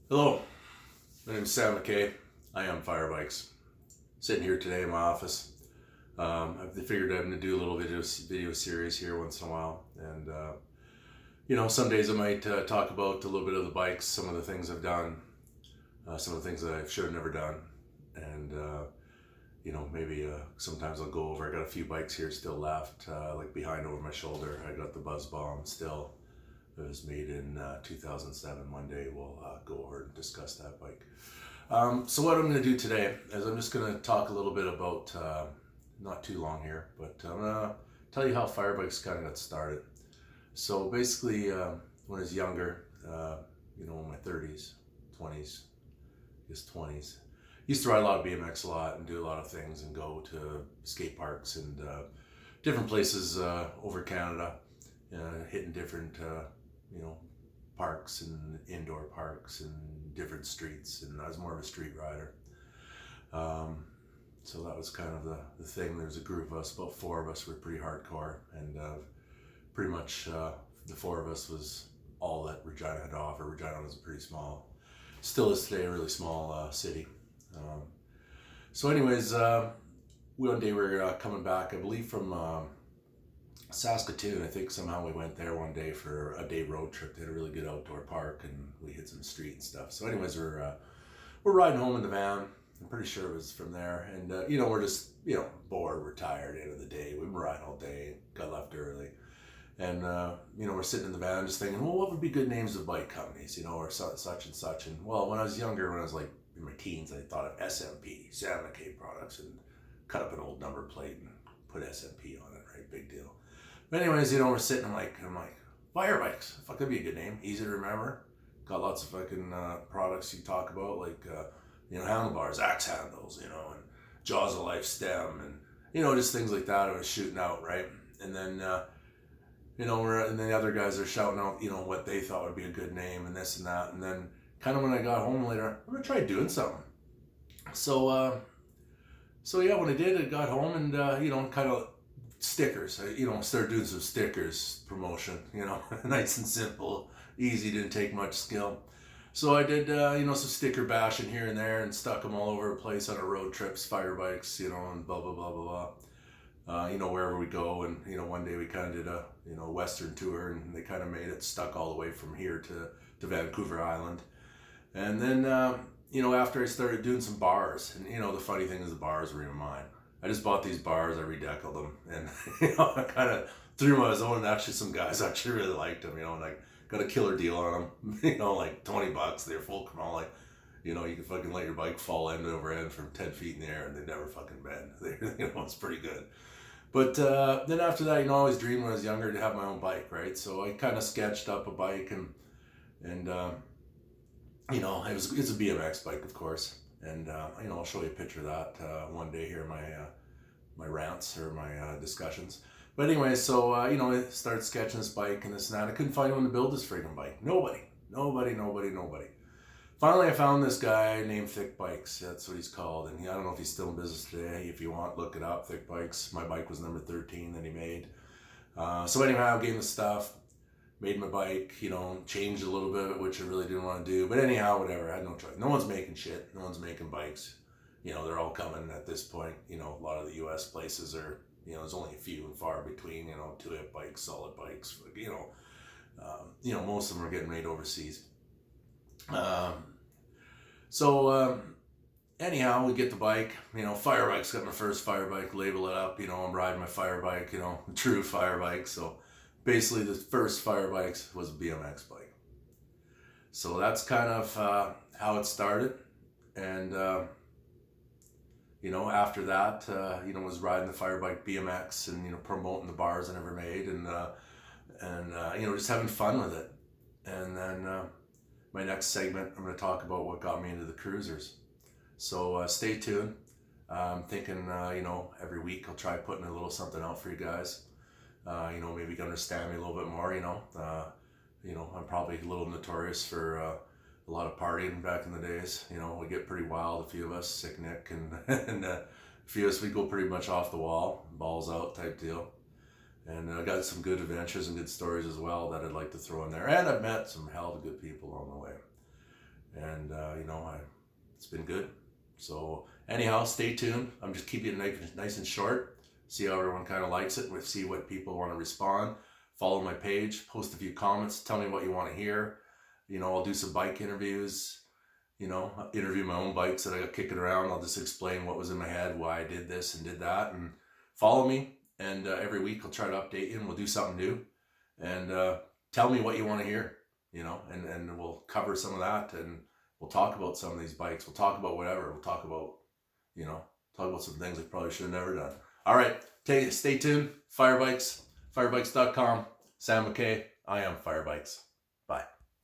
Hello, my name is Sam McKay. I am Firebikes. Sitting here today in my office. I figured I'm going to do a little video series here once in a while, and some days I might talk about a little bit of the bikes, some of the things I've done, some of the things that I should have never done, and maybe sometimes I'll go over. I got a few bikes here still left, like behind over my shoulder. I got the Buzz Bomb still. It was made in 2007. One day we'll go over and discuss that bike. So what I'm going to do today is I'm just going to talk a little bit about, not too long here, but I'm going to tell you how Firebikes kind of got started. So basically, when I was younger, in my 30s, 20s, just 20s, used to ride a lot of BMX a lot and do a lot of things and go to skate parks and different places over Canada, hitting different parks and indoor parks and different streets, and I was more of a street rider. So that was kind of the thing. There was a group of us, about four of us were pretty hardcore, and pretty much the four of us was all that Regina had to offer. Regina was a pretty small, still is today, a really small city. So anyways, one day we were coming back, I believe from Saskatoon. I think somehow we went there one day for a day road trip. They had a really good outdoor park, and we hit some street and stuff. So anyways, we're riding home in the van. I'm pretty sure it was from there, and we're just bored, we're tired. End of the day, we've been riding all day, got left early, and we're sitting in the van just thinking, well, what would be good names of bike companies, or such and such. And well, when I was younger, when I was like in my teens, I thought of SMP, Sam McKay Products, and cut up an old number plate and put SMP on it, right? Big deal. But anyways, we're sitting, I'm like, Firebikes, fuck, that'd be a good name, easy to remember. Got lots of fucking products you talk about, like, handlebars, axe handles, and Jaws of Life stem, and, just things like that I was shooting out, right? And then, and then the other guys are shouting out, what they thought would be a good name and this and that. And then kind of when I got home later, I'm going to try doing something. So yeah, when I did, I got home and, kind of stickers. I, started doing some stickers promotion, nice and simple, easy, didn't take much skill. So I did, some sticker bashing here and there and stuck them all over the place on our road trips, Firebikes, and blah, blah, blah, blah, blah. Wherever we go. And, one day we kind of did a, Western tour, and they kind of made it stuck all the way from here to Vancouver Island. And then, after I started doing some bars, and, the funny thing is the bars were even mine. I just bought these bars, I redeckled them, and, I kind of threw them on his own, and actually some guys actually really liked them, and I got a killer deal on them, like $20. They're full chrome, like, you can fucking let your bike fall end over end from 10 feet in the air, and they never fucking bend. It's pretty good. But then after that, I always dreamed when I was younger to have my own bike, right? So I kind of sketched up a bike, and it's a BMX bike, of course. And, I'll show you a picture of that one day here in my rants or my discussions. But anyway, so, I started sketching this bike and this and that. I couldn't find anyone to build this freaking bike. Nobody. Finally, I found this guy named Thick Bikes. That's what he's called. And I don't know if he's still in business today. If you want, look it up, Thick Bikes. My bike was number 13 that he made. So anyhow, I gave him the stuff. Made my bike, changed a little bit, which I really didn't want to do. But anyhow, whatever, I had no choice. No one's making shit. No one's making bikes. They're all coming at this point. A lot of the U.S. places are, there's only a few and far between, two-hip bikes, solid bikes. Most of them are getting made overseas. Anyhow, we get the bike. Firebikes, got my first Firebike, label it up. I'm riding my Firebike, true Firebike. So basically, the first Firebikes was a BMX bike. So that's kind of how it started. And, after that, was riding the Firebike BMX and, promoting the bars I never made and just having fun with it. And then my next segment, I'm going to talk about what got me into the cruisers. So stay tuned. I'm thinking, every week I'll try putting a little something out for you guys. Maybe you can understand me a little bit more, I'm probably a little notorious for a lot of partying back in the days. We get pretty wild, a few of us, Sick Nick, and a few of us, we go pretty much off the wall, balls out type deal. And I got some good adventures and good stories as well that I'd like to throw in there. And I've met some hell of good people along the way. and it's been good. So anyhow, stay tuned. I'm just keeping it nice and short. See how everyone kind of likes it. We'll see what people want to respond. Follow my page, post a few comments, tell me what you want to hear. I'll do some bike interviews, interview my own bikes that I got kicking around. I'll just explain what was in my head, why I did this and did that, and follow me. And every week I'll try to update you, and we'll do something new. And tell me what you want to hear, and we'll cover some of that, and we'll talk about some of these bikes. We'll talk about whatever. We'll talk about, some things I probably should have never done. All right, stay tuned. Firebikes, firebikes.com. Sam McKay, Iam Firebikes. Bye.